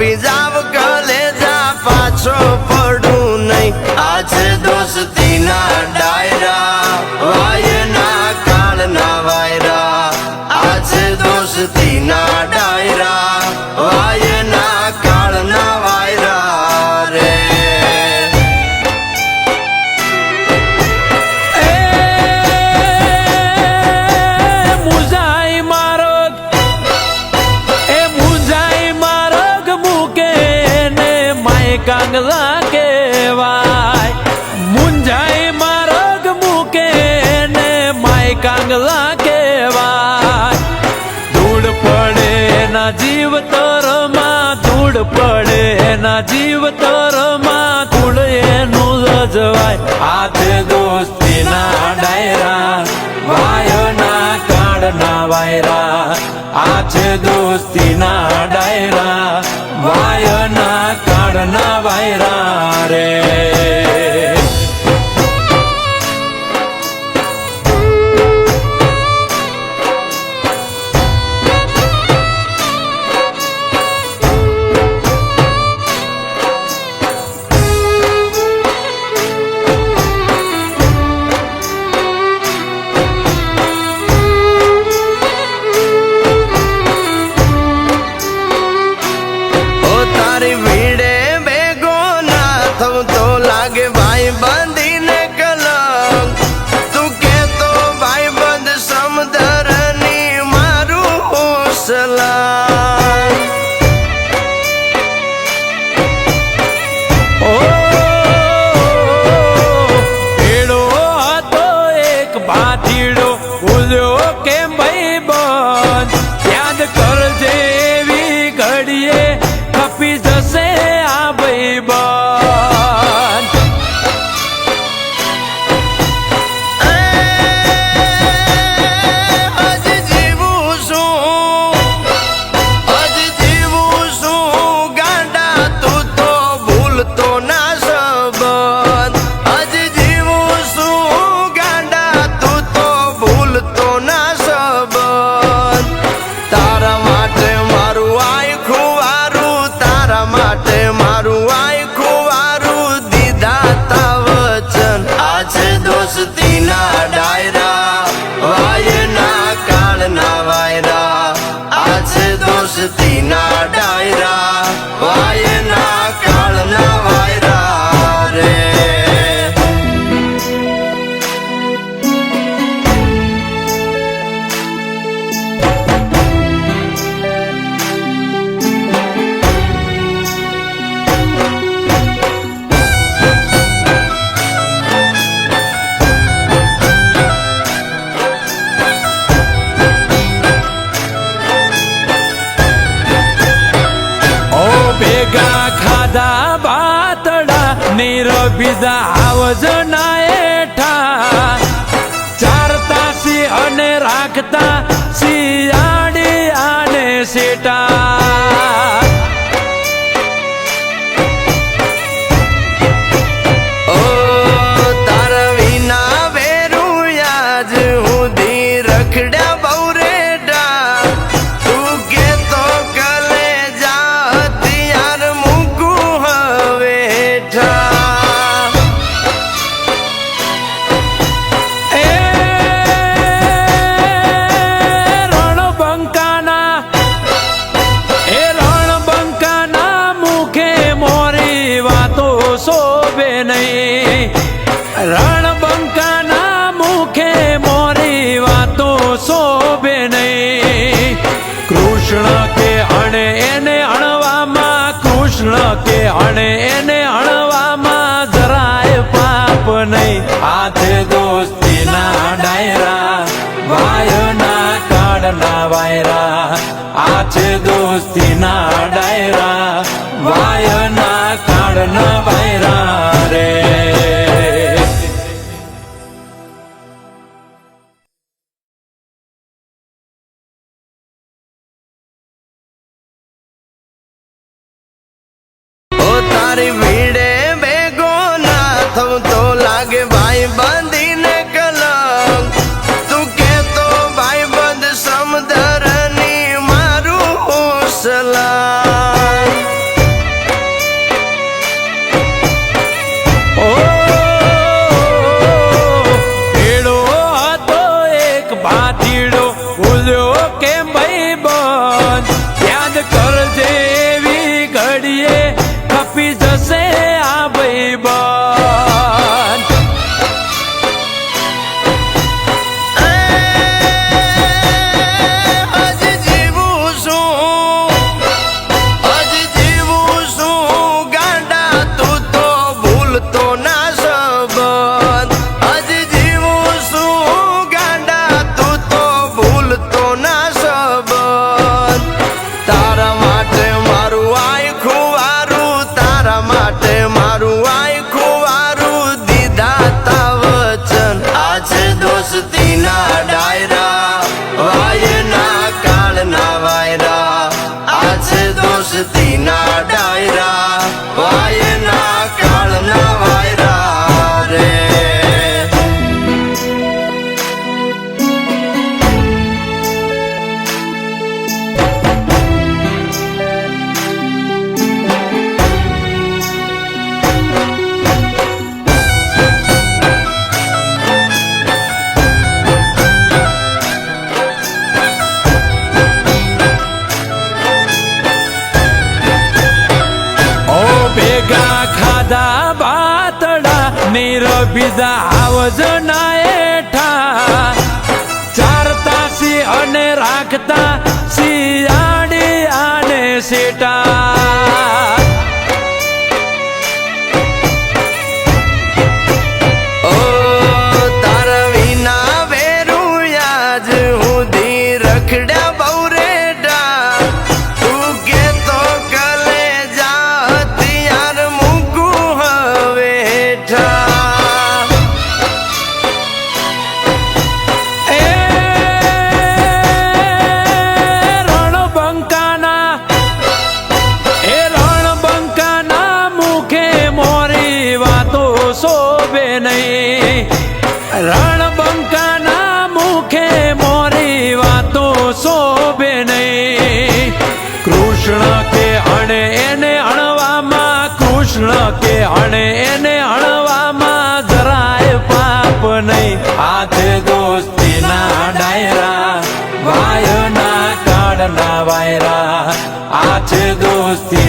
કપી જાવ કલેજા પાછો પડું નહીં આજે દોસ્તી ના ડાયરા વાયના કાળના વાયરા આજે દોસ્તી ના ડાયરા વાયના કાળના વાયરા રે કાંગલા કેવાય મુંજાઈ મારગ મૂકે ને માય કાંગલા કેવાય ધૂળ પડે ના જીવ તરમાં ધૂળ પડે ના જીવ તરમાં ધૂળ એનું રજવાય હાથે દોસ્તી ના ડાયરા વાયના કાળના વાયરા હાથે દોસ્તી ના ડાયરા વાયના કાળના વાયરા રે તો લાગે ભાઈ બંધીને કલંક તું કેતો ભાઈ બંધ સમદરની મારું સલામ ઓ એડો હતો એક ભાતીડો બોલ્યો કેમ ભાઈ બંધ યાદ કરજે એવી ઘડીએ ખપી જશે આ ભાઈ બંધ દોસ્તી ના ડાયરા વાયના કાળના વાયરા આજે દોસ્તી ના ડાયરા વાયના કાળના વાયરા રે ખાધા બાતડા નીરબીજા આવજના એઠા ચારતા સી અને રાખતા શિયાળી આને સેટા ઓ તારા વિના વેરું યાજ હુંધી રખડ્યા બહુ રેડા તું કેતો કલે જા હથિયાર મૂકું હવે એ રણબંકાના મુખે મોરી વાતો શોભે નહીં રણબંકાના મુખે મોરી વાતો શોભે નહીં કૃષ્ણ કે અણે એને અણવામાં કૃષ્ણ કે અણે એને અણવામાં જરાય પાપ નહીં હાથે દોસ્તી ના ડાયરા વાયના કાળના વાયરા હાથે દોસ્તી ના ડાયરા વાયના કાળના વાયરા રે તારી ભીડે બેગો ના થવું તો લાગે ભાઈ બંધીને કલંક તું કેતો ભાઈ બંધ સમદરની મારું સલામ નિરભિદા આવજના એઠા ચારતા સી અને રાખતા શિયાળી આને સેટા ઓ તારા વિના વેરું યાજ હુંધી રખડ્યા બહુ રેડા તું કે તો કલે જા હથિયાર મૂકું હવે હેઠા એ રણબંકાના મુખે મોરી વાતો શોભે નહીં રણબંકાના મુખે મોરી વાતો શોભે નહીં કૃષ્ણ કે અણે એને અણવામાં કૃષ્ણ કે અણે એને અણવામાં જરાય પાપ નહીં હાથે દોસ્તીના ડાયરા વાયના કાળના વાયરા હાથે દોસ્તી